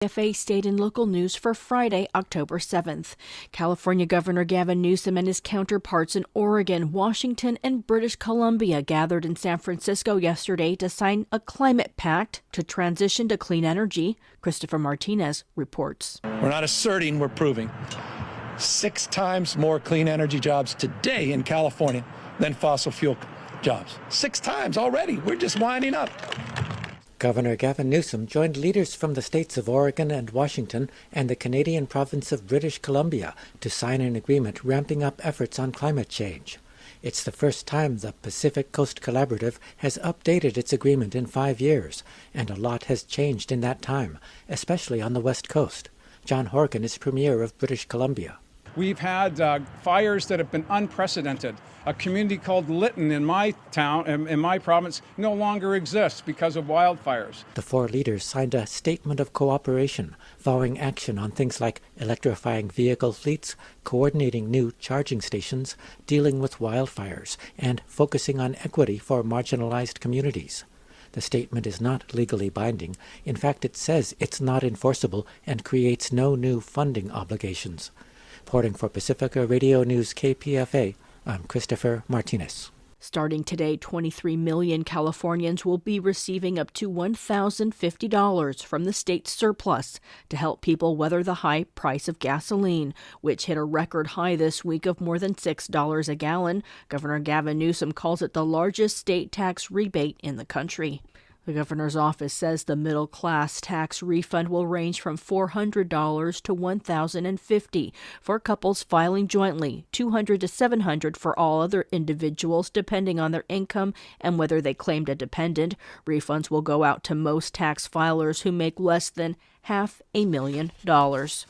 KPFA state and local news for Friday, October 7th. California Governor Gavin Newsom and his counterparts in Oregon, Washington, and British Columbia gathered in San Francisco yesterday to sign a climate pact to transition to clean energy. Christopher Martinez reports. We're not asserting, we're proving. 6 times more clean energy jobs today in California than fossil fuel jobs. 6 times already. We're just winding up. Governor Gavin Newsom joined leaders from the states of Oregon and Washington and the Canadian province of British Columbia to sign an agreement ramping up efforts on climate change. It's the first time the Pacific Coast Collaborative has updated its agreement in 5 years, and a lot has changed in that time, especially on the West Coast. John Horgan is Premier of British Columbia. We've had fires that have been unprecedented. A community called Lytton in my town, in my province, no longer exists because of wildfires. The 4 leaders signed a statement of cooperation, vowing action on things like electrifying vehicle fleets, coordinating new charging stations, dealing with wildfires, and focusing on equity for marginalized communities. The statement is not legally binding. In fact, it says it's not enforceable and creates no new funding obligations. Reporting for Pacifica Radio News KPFA, I'm Christopher Martinez. Starting today, 23 million Californians will be receiving up to $1,050 from the state's surplus to help people weather the high price of gasoline, which hit a record high this week of more than $6 a gallon. Governor Gavin Newsom calls it the largest state tax rebate in the country. The governor's office says the middle-class tax refund will range from $400 to $1,050 for couples filing jointly, $200 to $700 for all other individuals, depending on their income and whether they claimed a dependent. Refunds will go out to most tax filers who make less than $500,000.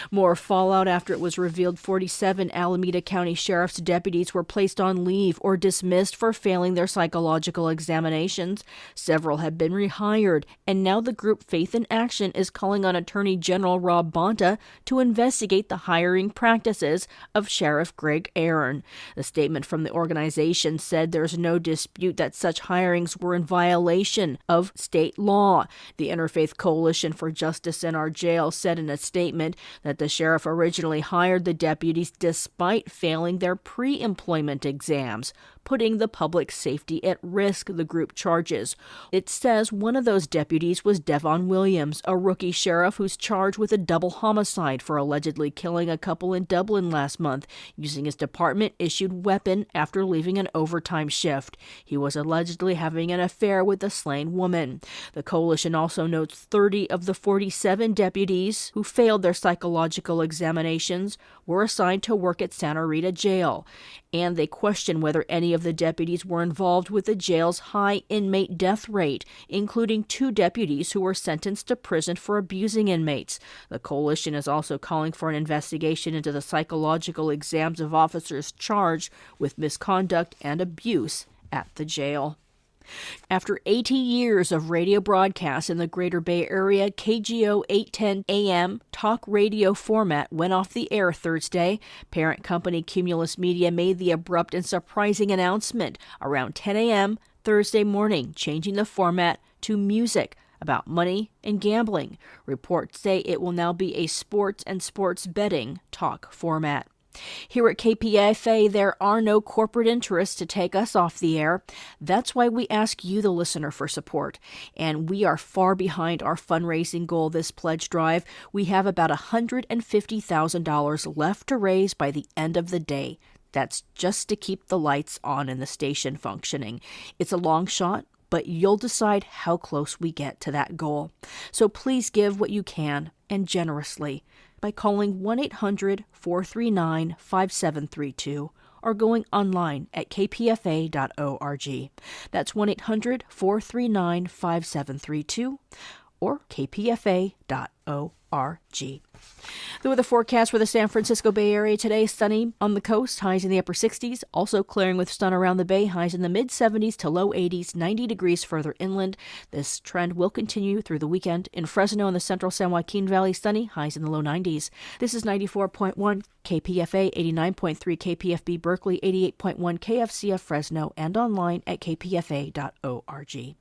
More fallout after it was revealed 47 Alameda County Sheriff's deputies were placed on leave or dismissed for failing their psychological examinations. Several have been rehired, and now the group Faith in Action is calling on Attorney General Rob Bonta to investigate the hiring practices of Sheriff Greg Aaron. The statement from the organization said there's no dispute that such hirings were in violation of state law. The Interfaith Coalition for Justice in Our Jail said in a statement that the sheriff originally hired the deputies despite failing their pre-employment exams, putting the public safety at risk, the group charges. It says one of those deputies was Devon Williams, a rookie sheriff who's charged with a double homicide for allegedly killing a couple in Dublin last month using his department-issued weapon after leaving an overtime shift. He was allegedly having an affair with the slain woman. The coalition also notes 30 of the 47 deputies who failed their psychological examinations were assigned to work at Santa Rita Jail, and they question whether any of the deputies were involved with the jail's high inmate death rate, including 2 deputies who were sentenced to prison for abusing inmates. The coalition is also calling for an investigation into the psychological exams of officers charged with misconduct and abuse at the jail. After 80 years of radio broadcasts in the Greater Bay Area, KGO 810 AM talk radio format went off the air Thursday. Parent company Cumulus Media made the abrupt and surprising announcement around 10 a.m. Thursday morning, changing the format to music about money and gambling. Reports say it will now be a sports and sports betting talk format. Here at KPFA, there are no corporate interests to take us off the air. That's why we ask you, the listener, for support. And we are far behind our fundraising goal this pledge drive. We have about $150,000 left to raise by the end of the day. That's just to keep the lights on and the station functioning. It's a long shot, but you'll decide how close we get to that goal. So please give what you can, and generously, by calling 1-800-439-5732 or going online at kpfa.org. That's 1-800-439-5732 or kpfa.org. The weather forecast for the San Francisco Bay Area today: sunny on the coast, highs in the upper 60s, also clearing with sun around the bay, highs in the mid-70s to low 80s, 90 degrees further inland. This trend will continue through the weekend. In Fresno and the central San Joaquin Valley, sunny, highs in the low 90s. This is 94.1 KPFA, 89.3 KPFB Berkeley, 88.1 KFCF Fresno, and online at kpfa.org.